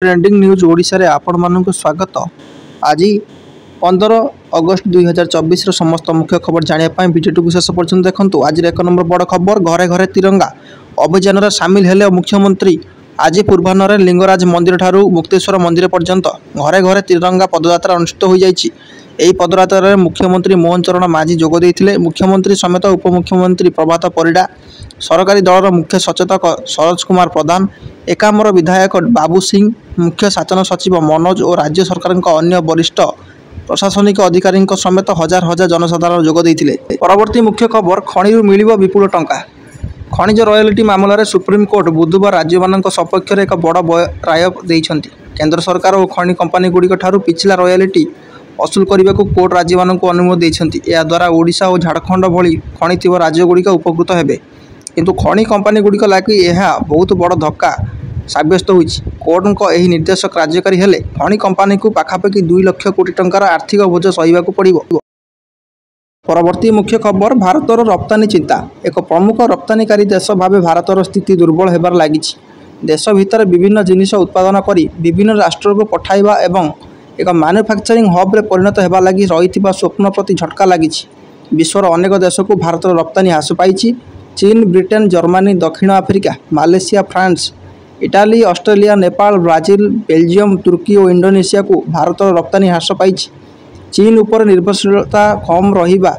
Trending news Odisha रे आपण मानक स्वागत। आज 15 अगस्त 2024 समस्त मुख्य खबर जानापी भिडियो को शेष पर्यटन देखूँ। आज एक नंबर बड़ खबर, घरे घरे तिरंगा अभियान में सामिल हेले मुख्यमंत्री। आज पूर्वाह्न लिंगराज मंदिर ठारू मुक्तेश्वर मंदिर पर्यंत घरे घरे तिरंगा पदयात्रा अनुष्ठित हो जाइछि। एही पदयात्रा मुख्यमंत्री मोहन चरण माझी जोग देइथिले। मुख्यमंत्री समेत उपमुख्यमंत्री प्रभात परिडा, सरकारी दलर मुख्य सचेतक सरोज कुमार प्रधान, एकाम्र विधायक बाबू सिंह, मुख्य शासन सचिव मनोज और राज्य सरकार अन्य वरिष्ठ प्रशासनिक अधिकारी समेत हजार हजार जनसाधारण जोग देइथिले। परवर्ती मुख्य खबर, खणिरू मिलिबो विपुल टंका। खनिज रॉयल्टी मामलें सुप्रीमकोर्ट बुधवार राज्य मान सपक्ष एक बड़ राय देइछन्ति। केंद्र सरकार और खनि कंपनी गुड़िक ठारू पिछला रॉयल्टी वसूल करने को कोर्ट राज्य मान अनुमति देइछन्ति। या द्वारा ओडिशा और झारखंड भली खनि थिबा राज्य गुड़िक उपकृत हेबे, किंतु खनि कंपनी गुड़िक लागि यह बहुत बड़ धक्का साब्यस्त होइछि। कोर्ट एही निर्देश कार्यकारी हेले खनि कंपनी को पाखापाखि 2 लाख कोटी टंकार आर्थिक बोझ सहिबाकु पड़िबो। परवर्ती मुख्य खबर, भारतर रप्तानी चिंता। एक प्रमुख रप्तानीकारी देश भाव भारतर स्थिति दुर्बल होबार लागिछि। देश भितर विभिन्न जिनिस उत्पादन करी विभिन्न राष्ट्र को पठाइबा एवं एक मैन्युफैक्चरिंग हब रे परिणत होगा लगी रही स्वप्न प्रति झटका लगी। विश्वर अनेक देश को भारतर रप्तानी ह्रास पाई। चीन, ब्रिटेन, जर्मनी, दक्षिण Africa, Malaysia, France, Italy, Australia, Nepal, Brazil, Belgium, तुर्की और इंडोनेशिया को भारतर रप्तानी ह्रास पाई। चीन उपर निर्भरशीलता कम रहिबा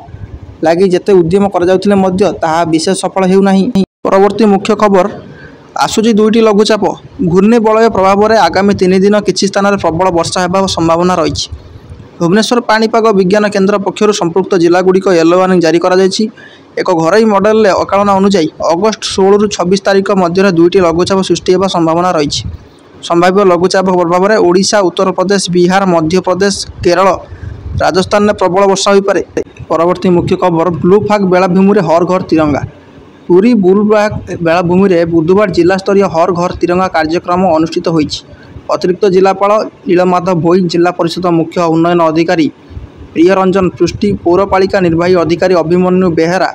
लगी जेते उद्यम करा विशेष सफल हेउ नाही। परवर्ती मुख्य खबर, आसुची 2टी लघुचाप। घूर्णिबलय प्रभाव में आगामी 3 दिन किसी स्थान में प्रबल वर्षा होगा संभावना रही। भुवनेश्वर पाणीपाग विज्ञान केन्द्र पक्षर संपृक्त जिलागुड़िक येलो वार्निंग जारी करा जायछि। एक घरोई मॉडल अकालन अनुसार अगस्त 16 रु 26 तारीख मध्य 2टी लघुचाप सृष्टि होगा संभावना रही। संभाव्य लघुचाप प्रभाव में ओडिशा, उत्तर प्रदेश, बिहार, मध्य प्रदेश, केरल, राजस्थान में प्रबल वर्षा हो पारे। परवर्ती मुख्य खबर, ब्लू फ्लैग बेलाभूमि में हर घर तिरंगा। पुरी ब्लू फ्लैग बेलाभूमि में बुधवार जिला स्तरीय हर घर तिरंगा कार्यक्रम अनुष्ठित होइछि। अतिरिक्त जिलापाल नीलमाधव भोई, जिला परिषद मुख्य उन्नयन अधिकारी प्रियरंजन पृष्टि, पौरपालिका निर्वाही अधिकारी अभिमन्यु बेहेरा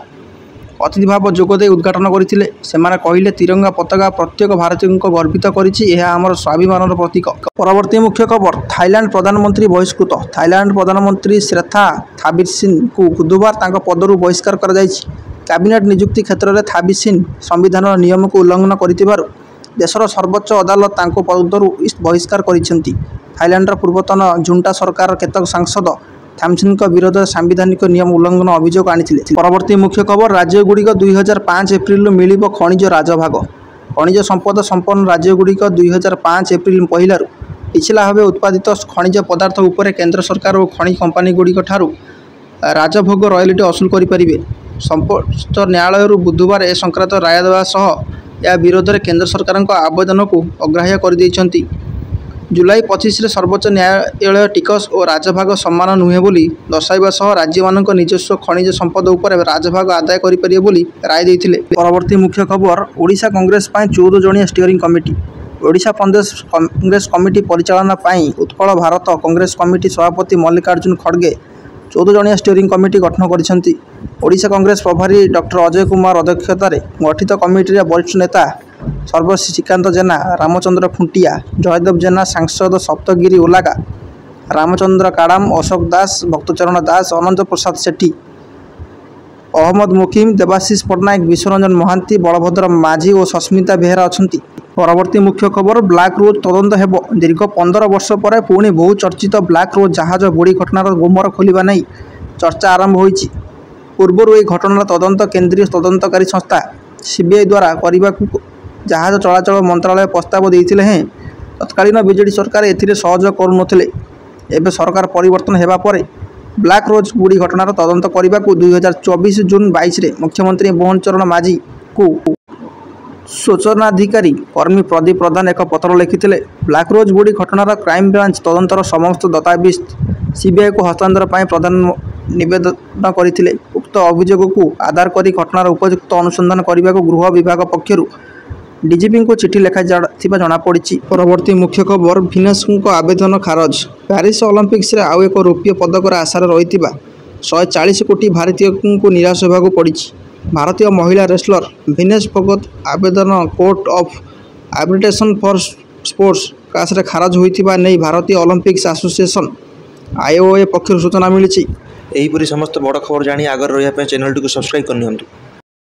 अतिथि भाव जोगदे उद्घाटन करथिले। सेमाने कहिले तिरंगा पताका प्रत्येक भारतीय को गर्वित करिछि, यह आमर स्वाभिमानर प्रतीक। परवर्ती मुख्य खबर, थाईलैंड प्रधानमंत्री बहिष्कृत। थाईलैंड प्रधानमंत्री श्रेथा थाबिसिन को बुधवार तांको पदरु बहिष्कार करा जायछि। कैबिनेट नियुक्ति क्षेत्र में थाबिसिन संविधान नियम को उल्लंघन करिथिबारु देशर सर्वोच्च अदालत तांको पदरु बहिष्कार करिसेंति। थाईलैंडर पूर्वतन झुंटा सरकार केतक सांसद थामसिन विरोध सांविधानिक नियम उल्लंघन अभियोग आनिथिले। परवर्ती मुख्य खबर, राज्यगुड़िक 2005 एप्रिल मिलिबो खनिज राजभाग। खनिज संपद संपन्न राज्यगुड़िक 2005 एप्रिल पहिलारु पिछला भाव उत्पादित खनिज पदार्थ उपरे केंद्र सरकार और खनि कंपनी गुड़िक ठारू राजभोग रॉयल्टी वसूल करें। संपर्क न्यायालय बुधवार ए संक्रांत राय देवा सह या विरोध में केंद्र सरकार आवेदन को अग्राह्य कर देइछन्ति। जुलाई 25 रे सर्वोच्च न्यायालय टिकस और राजभाग सम्मान नुहे बोली दर्शाइबा सह राज्य मानक निजस्व खनिज संपद उपर राजभाग आदाय करिपारिबे बोली राय देइथिले। परवर्ती मुख्य खबर, ओडिशा कांग्रेस पाई 14 जणिया स्टीयरिंग कमिटी। ओडिशा प्रदेश कांग्रेस कमिटी परिचालना पाई उत्कल भारत कांग्रेस कमिटी सभापति मल्लिकार्जुन खड़गे 14 जणिया स्टीयरिंग कमिटी गठन करिसेंति। ओडिशा कांग्रेस प्रभारी डॉक्टर अजय कुमार अध्यक्षतार गठित कमिटी वरिष्ठ नेता सर्वश्री श्रीकांत जेना, रामचंद्र खुंटिया, जयदेव जेना, सांसद सप्तगिरी ओलागा, रामचंद्र काड़ाम, अशोक दास, भक्तचरण दास, अनंत प्रसाद सेठी, अहमद मुकिम, देवाशीष पट्टनायक, विश्वरंजन महांती, बलभद्र माझी और सस्मिता बेहेरा अछंती। परवर्ती मुख्य खबर, ब्लैक रोज तदंत हेब। दीर्घ 15 वर्ष पर पुणी बहु चर्चित ब्लैक रोज जहाज बुड़ी घटनार गुमर खोलिबा नहीं चर्चा आरंभ होइछि। पूर्व यह घटनार तदंत केंद्रीय तदंतकारी संस्था सीबीआई द्वारा करने को जहाज चलाचल मंत्रालय प्रस्ताव देते हैं तत्कालीन बीजेडी सरकार एथिरे सहयोग करुनथिले। एबे सरकार परिवर्तन हेबा परे ब्लैक रोज बुड़ी घटनार तदंत करने को 2024 जून 22 रे मुख्यमंत्री मोहन चरण माझी को सूचनाधिकारी कर्मी प्रदीप प्रधान एक पत्र लिखिथिले। ब्लैक रोज बुड़ी घटनार क्राइम ब्रांच तदंतर समस्त दस्तावेज सीबीआई को हस्तांतर पाई प्रधान निवेदन करथिले। उक्त अभियोग को आधार करी घटनार उपयुक्त अनुसंधान करने को गृह विभाग पक्षरु डीजीपी को चिठी लेखा जनापड़ी। परवर्ती मुख्य खबर, भिनेश आवेदन खारज। प्यारिस ओलंपिक्स आउ एक रौप्य पदकर आशार रही 140 कोटी भारतीय को निराश होगा पड़ी। भारतीय महिला रेसलर भिनेश फोगत आवेदन court of arbitration for sports ଆକାଶରେ ଖାରଜ ହୋଇଥିବା ନେଇ ଭାରତୀୟ ଅଲିମ୍ପିକ୍ସ ଆସୋସିଏସନ୍ IOA ପକ୍ଷରୁ ସୂଚନା ମିଳିଛି। ଏହିପରି ସମସ୍ତ ବଡ଼ ଖବର ଜାଣି ଆଗରେ ରହିବା ପାଇଁ ଚ୍ୟାନେଲଟିକୁ ସବସ୍କ୍ରାଇବ୍ କରିନିଅନ୍ତୁ।